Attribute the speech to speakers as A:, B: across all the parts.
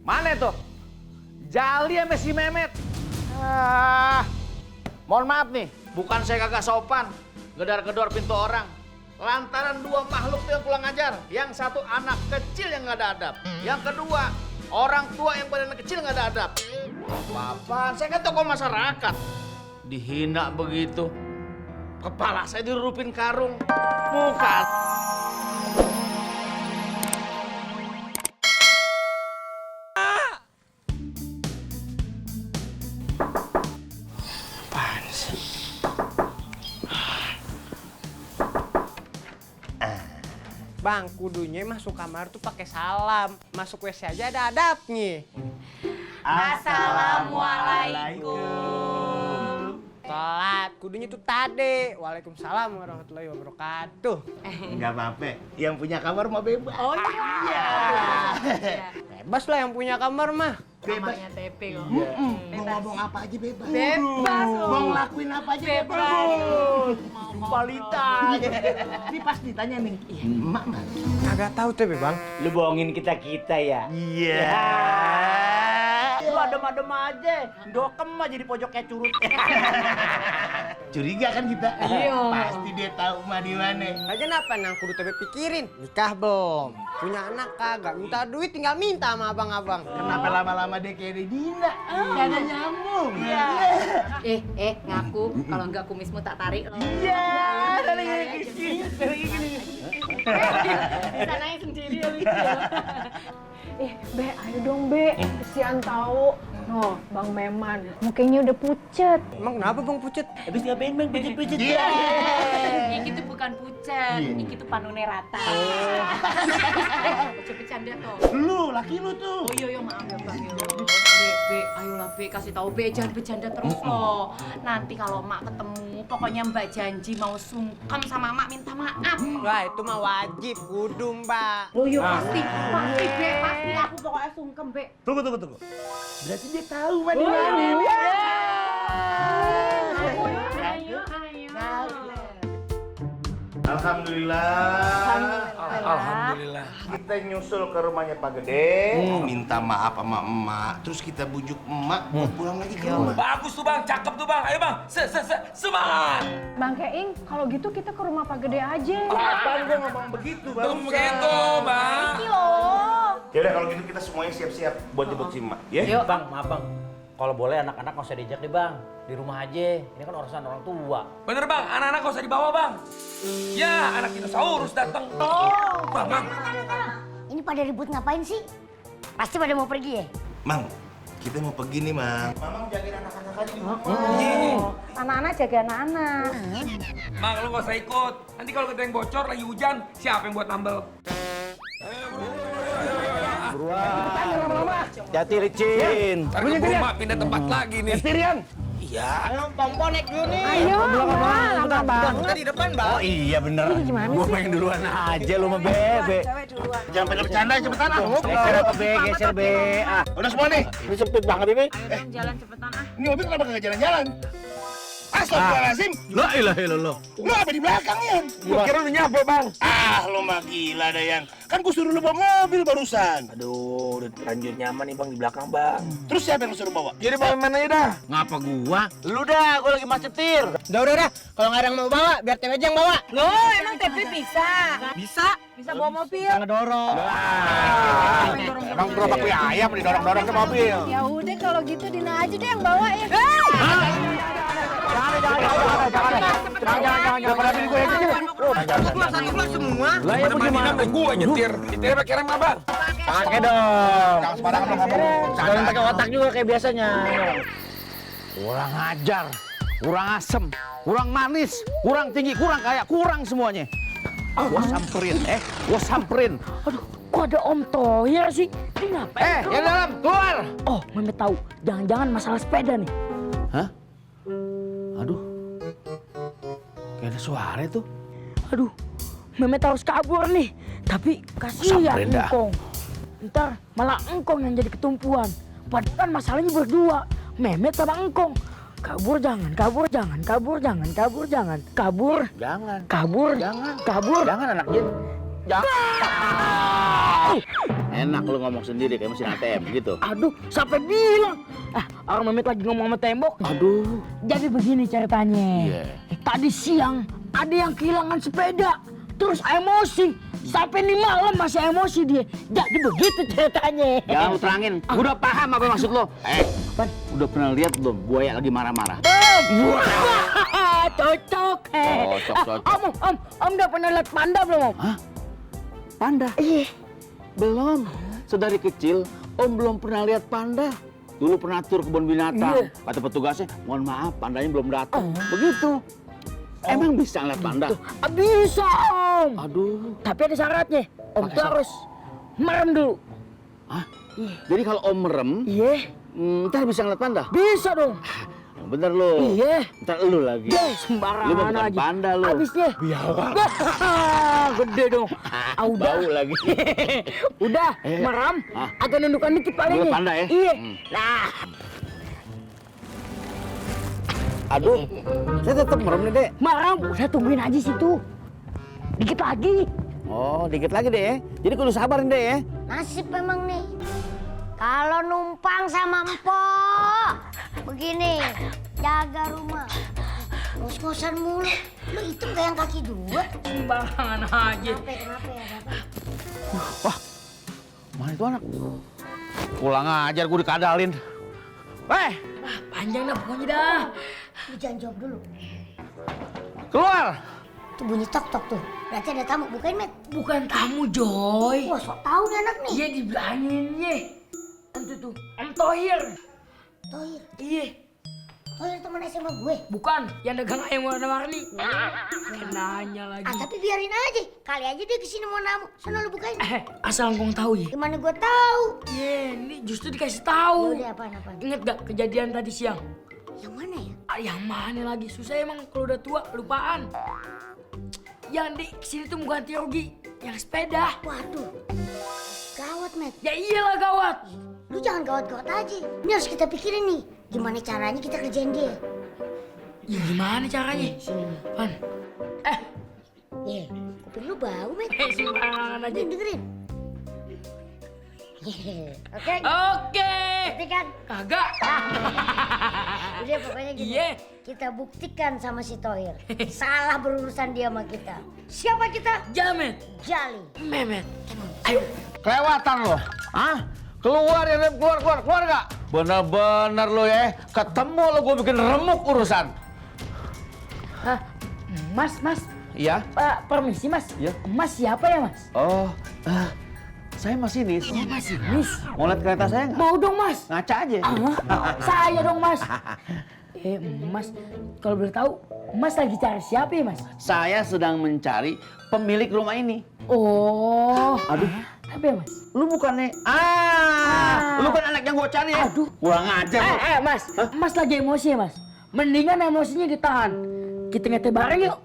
A: Mana tuh? Jali sama si Mehmet. Mohon maaf nih, bukan saya kagak sopan gedor-gedor pintu orang. Lantaran dua makhluk tuh yang kurang ajar. Yang satu anak kecil yang nggak ada adab. Yang kedua orang tua yang badannya kecil nggak ada adab. Apa-apaan? Saya kan tokoh masyarakat. Dihina begitu. Kepala saya dirupin karung. Muka.
B: Apaan sih?
C: Bang, kudunya masuk kamar tuh pakai salam. Masuk WC aja ada adabnya.
D: Assalamualaikum.
C: Telat, kudunya tuh tadi. Waalaikumsalam warahmatullahi wabarakatuh.
B: Enggak apa-apa. Yang punya kamar mah bebas.
D: Oh iya.
C: Bebas lah yang punya kamar mah.
B: Bebas.
D: Kamarnya TP kok.
B: Mau ngomong apa aja bebas.
D: Bebas.
B: Mau ngelakuin apa aja bebas.
D: Bebas.
B: Balita. Ini pas ditanya nih. Emak mana?
C: Kagak tahu tuh, Bang.
E: Lu bohongin kita-kita ya?
B: Iya.
E: Lu adem-adem aja, dokem aja di pojok kayak curut.
B: Curiga kan kita?
D: Iya.
B: Pasti dia tahu emak di mana.
C: Aja kenapa nang kudu tebe pikirin? Nikah belum? Punya anak kagak? Minta duit tinggal minta sama abang-abang.
B: Kenapa lama-lama dia kayak Dina? Kagak nyambung. Iya.
D: Ngaku kalau enggak kumismu tak tarik loh.
B: Iya. Dari gini.
D: Bisa naik sendiri ya Lis.
F: Be, ayo dong Be, kesian tahu. No, Bang Meman, mukanya udah pucet.
C: Emang kenapa Bang pucet?
E: Habis ngapain bang pijit-pijit?
B: Iya.
D: Iki tuh bukan pucat, iki tuh panune rata. Coba bercanda toh.
B: Lu, laki lu tuh.
D: Oh iya maaf ya Bang yo. Be, ayolah Be, kasih tahu Be, jangan bercanda terus loh. Nanti kalau Mak ketemu, pokoknya Mbak janji mau sungkem sama Mak minta maaf.
C: Wah, itu mah wajib, kudu Mbak.
D: Oh iya pasti Be, pasti aku pokoknya sungkem Be.
B: Tunggu. Berarti dia tahu mah di mana.
D: Ayo.
B: Alhamdulillah. Kita nyusul ke rumahnya Pak Gede, minta maaf sama emak, terus kita bujuk emak buat pulang lagi ke rumah.
G: Bagus tuh bang, cakep tuh bang. Ayo bang, semangat.
F: Bang Keing, kalau gitu kita ke rumah Pak Gede aja.
B: Apaan gua ngomong begitu, Bang?
G: Belum begitu bang.
B: Yaudah kalau gitu kita semuanya siap-siap buat jemput si emak, ya?
E: Yuk bang, maaf bang. Kalau boleh anak-anak nggak usah diajak deh bang. Di rumah aja. Ini kan urusan orang tua.
G: Bener bang, anak-anak gak usah dibawa bang. Ya, anak dinosaurus datang. Bang.
H: Ini pada ribut ngapain sih? Pasti pada mau pergi ya?
B: Mang, kita mau pergi nih, Mang. Mamang jagain anak-anak aja di rumah.
F: Anak-anak jaga anak-anak.
G: Bang, lu gak usah ikut. Nanti kalau kita yang bocor lagi hujan, siapa yang buat nambel?
E: Jati licin.
G: Ntar keburu mak pindah tempat lagi nih.
C: Ayo, pomponek dulu nih.
F: Ayo, lama banget.
C: Kita di depan, Bang.
E: Oh iya bener. Gua pengen duluan aja lu sama Bebe.
B: Jangan pada bercanda, cepetan ah.
E: Geser apa Be, geser Be. Ah,
B: Udah semua nih.
E: ini sempit banget ini.
D: Jalan cepetan ah.
B: Ini mobil kenapa nggak jalan-jalan? Astagfirullahaladzim.
E: La ilaha illallah.
B: Lu apa di belakangnya?
G: Gua kira udah nyampe bang.
B: Ah, lu mah gila dah yang. Kan gua suruh lu bawa mobil barusan.
E: Aduh, udah terlanjur nyaman nih bang di belakang bang.
B: Terus siapa yang lu suruh bawa?
G: Jadi bawa mana aja dah?
E: Ngapa gua? Lu dah, gua lagi mas setir.
C: Udah. Kalau nggak ada yang mau bawa, biar TW aja yang bawa.
D: Loh, emang TP bisa?
C: Bisa.
D: Bisa bawa mobil?
E: Ngedorong.
B: Emang gerobak punya ayam didorong-dorong ke mobil.
F: Ya udah kalau gitu Dina aja deh yang bawa ya.
E: Jangan pada pilih gue yang kecil.
C: Satu kelas semua.
E: Lah ya
G: Gimana dan gua nyetir. Nyetir pakai rem abang.
E: Pakai dong.
B: Jangan sembarangan lu ngomong.
E: Sekalian pakai otak juga kayak biasanya. Kurang ajar, kurang asem, kurang manis, kurang tinggi, kurang kaya, kurang semuanya. Gua samperin.
I: Aduh, kok ada Om Tohir sih? Ini ngapain?
E: Yang dalam, keluar!
I: Oh, Mehmet tahu. Jangan-jangan masalah sepeda nih.
E: Hah? Aduh, kayak ada suara tuh.
I: Aduh, Mehmet harus kabur nih. Tapi kasihan
E: Samperin dah.
I: Engkong. Ntar malah Engkong yang jadi ketumpuan. Padahal kan masalahnya berdua. Mehmet sama Engkong. Kabur jangan. Kabur.
E: Jangan.
I: Kabur.
E: Jangan.
I: Kabur.
E: Jangan anak jin. Jangan. Enak lu ngomong sendiri kayak mesin ATM gitu.
I: Aduh, sampai bilang. Orang Mehmet lagi ngomong sama tembok.
E: Aduh.
I: Jadi begini ceritanya.
E: Iya.
I: Tadi siang ada yang kehilangan sepeda. Terus emosi. Sampai nih malam masih emosi dia. Jadi begitu ceritanya.
E: Jangan lu terangin. Udah paham apa maksud lo? Udah pernah lihat belum buaya lagi marah-marah?
I: Cocok.
E: Cocok.
I: Om udah pernah lihat panda belum, Om?
E: Hah? Panda? Iya. Belum. Sedari kecil Om belum pernah lihat panda. Dulu pernah tur kebun binatang. Kata petugasnya, mohon maaf pandanya belum datang. Begitu. Emang bisa ngeliat panda?
I: Bisa, Om.
E: Aduh.
I: Tapi ada syaratnya. Om tuh harus merem dulu.
E: Hah? Jadi kalau Om merem,
I: Iya.
E: ntar bisa ngeliat panda?
I: Bisa dong.
E: Bener lo.
I: Iya.
E: Ntar lu lagi. Lu
I: Sembarangan
E: bukan
I: aja.
E: panda lo.
I: Habisnya. Biawak. Gede dong. Udah.
E: Bau lagi.
I: Udah, merem. Agak nundukan dikit palingnya.
E: Nunduk panda ya?
I: Iya. Nah.
E: Aduh, saya tetap merem nih, Dek.
I: Merem, udah tungguin aja situ. Dikit lagi.
E: Oh, dikit lagi, Dek ya. Jadi kudu sabar nih, Dek ya.
H: Nasib memang nih. Kalau numpang sama empok, begini, jaga rumah. Ngos-ngosan mulu. Lu itu kayak yang kaki dua.
I: Sembarangan aja.
H: Kenapa ya, Bapak?
E: Wah, mana itu anak? Pulang ajar gue dikadalin.
I: Panjang dah pokoknya dah.
H: Lu jangan jawab dulu.
E: Keluar!
H: Tuh bunyi tok-tok tuh. Berarti ada tamu. Bukain, Met.
I: Bukan tamu, Joy.
H: Wah, sok tahu nih anak nih.
I: Iya dibilangin ye. Itu tuh, Om Tohir.
H: Tohir.
I: Iya.
H: Tohir teman SMA gue.
I: Bukan, yang dagang ayam warna-warni. Nanya lagi.
H: Tapi biarin aja. Kali aja dia kesini mau namu. Sana lu bukain.
I: Asal ngkong tahu ya.
H: Gimana gue tahu?
I: Iya, ini justru dikasih tahu.
H: Udah apaan?
I: Ingat gak kejadian tadi siang?
H: Yang mana ya?
I: Yang mana lagi? Susah emang kalau udah tua, lupaan. Yang di sini tuh bukan Tirogi, yang sepeda.
H: Waduh. Gawat, Met.
I: Ya iyalah gawat.
H: Lu jangan gawat-gawat aja. Ini harus kita pikirin nih. Gimana caranya kita kerjain dia?
I: Ya gimana caranya?
H: Sini nih.
I: Pan.
H: Kuping lu bau, Met.
I: Sembarangan aja.
H: Dengerin. Oke.
I: Oke.
H: Ngerti kan?
I: Kagak.
H: Udah pokoknya gini.
I: Iya.
H: Kita buktikan sama si Tohir. Salah berurusan dia sama kita. Siapa kita?
I: Jamet.
H: Jali.
I: Mehmet. Ayo.
E: Kelewatan lo. Hah? Keluar ya, Rem. Keluar gak? Bener-bener lo ya. Ketemu lo gue bikin remuk urusan.
I: Mas.
E: Iya?
I: Permisi, Mas.
E: Iya.
I: Mas siapa ya, Mas?
E: Oh, saya masinis.
I: Oh, masinis.
E: Mau lihat kereta saya nggak?
I: Mau dong, Mas.
E: Ngaca aja.
I: Saya dong, Mas. Mas, kalau boleh tahu, Mas lagi cari siapa ya, Mas?
E: Saya sedang mencari pemilik rumah ini.
I: Oh.
E: Aduh.
I: Apa ya, Mas?
E: Lu bukannya... Lu kan anak yang gue cari ya?
I: Aduh.
E: Kurang ajar lu.
I: Mas. Mas lagi emosi ya, Mas? Mendingan emosinya ditahan. Kita ngeteh bareng yuk.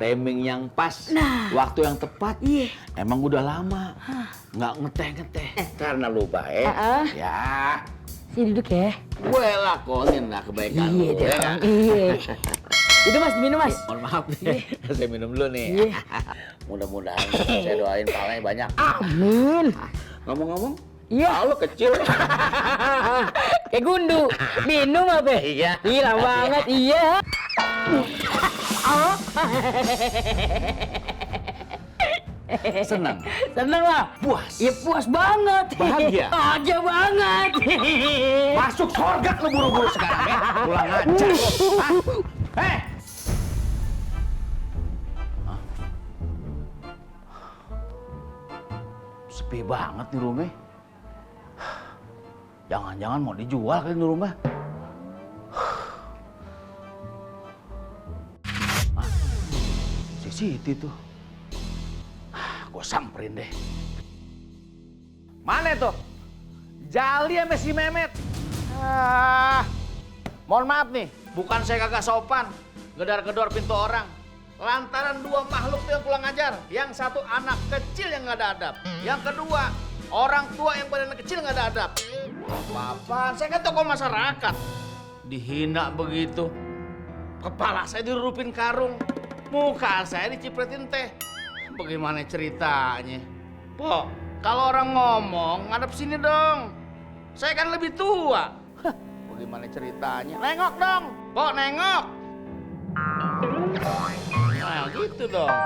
E: Timing yang pas, waktu yang tepat. Iya. Emang udah lama nggak ngeteh. Karena lu baik. Ya.
I: Sini duduk ya.
E: Gue lakonin lah kebaikan lu.
I: Iya,
E: Ya.
I: iya. Itu Mas, diminum Mas.
E: Mohon maaf nih, saya minum dulu nih.
I: Iya.
E: Mudah-mudahan saya doain palanya banyak.
I: Amin.
E: Ngomong-ngomong,
I: Iya.
E: lu kecil.
I: Kayak gundu. Minum apa?
E: Iya.
I: Gila banget, iya.
E: Senang.
I: Seneng lah.
E: Puas.
I: Ya puas banget.
E: Bahagia.
I: Bahagia banget.
E: Masuk surga lu buru-buru sekarang ya. Pulang aja. Sepi banget nih rumah. Jangan-jangan mau dijual kali nih rumah. Si Siti tuh. Gue samperin deh. Mana tuh? Jali sama si Mehmet.
A: Mohon maaf nih, bukan saya kagak sopan, gedar-gedor pintu orang. Lantaran dua makhluk tuh yang kurang ajar. Yang satu anak kecil yang nggak ada adab. Yang kedua, orang tua yang badannya kecil nggak ada adab. Apa-apaan, saya kan tokoh masyarakat. Dihina begitu. Kepala saya dirupin karung. Muka saya dicipretin teh. Bagaimana ceritanya? Po, kalau orang ngomong ngadep sini dong. Saya kan lebih tua. Bagaimana ceritanya? Nengok dong. Po, nengok. Nah, gitu dong.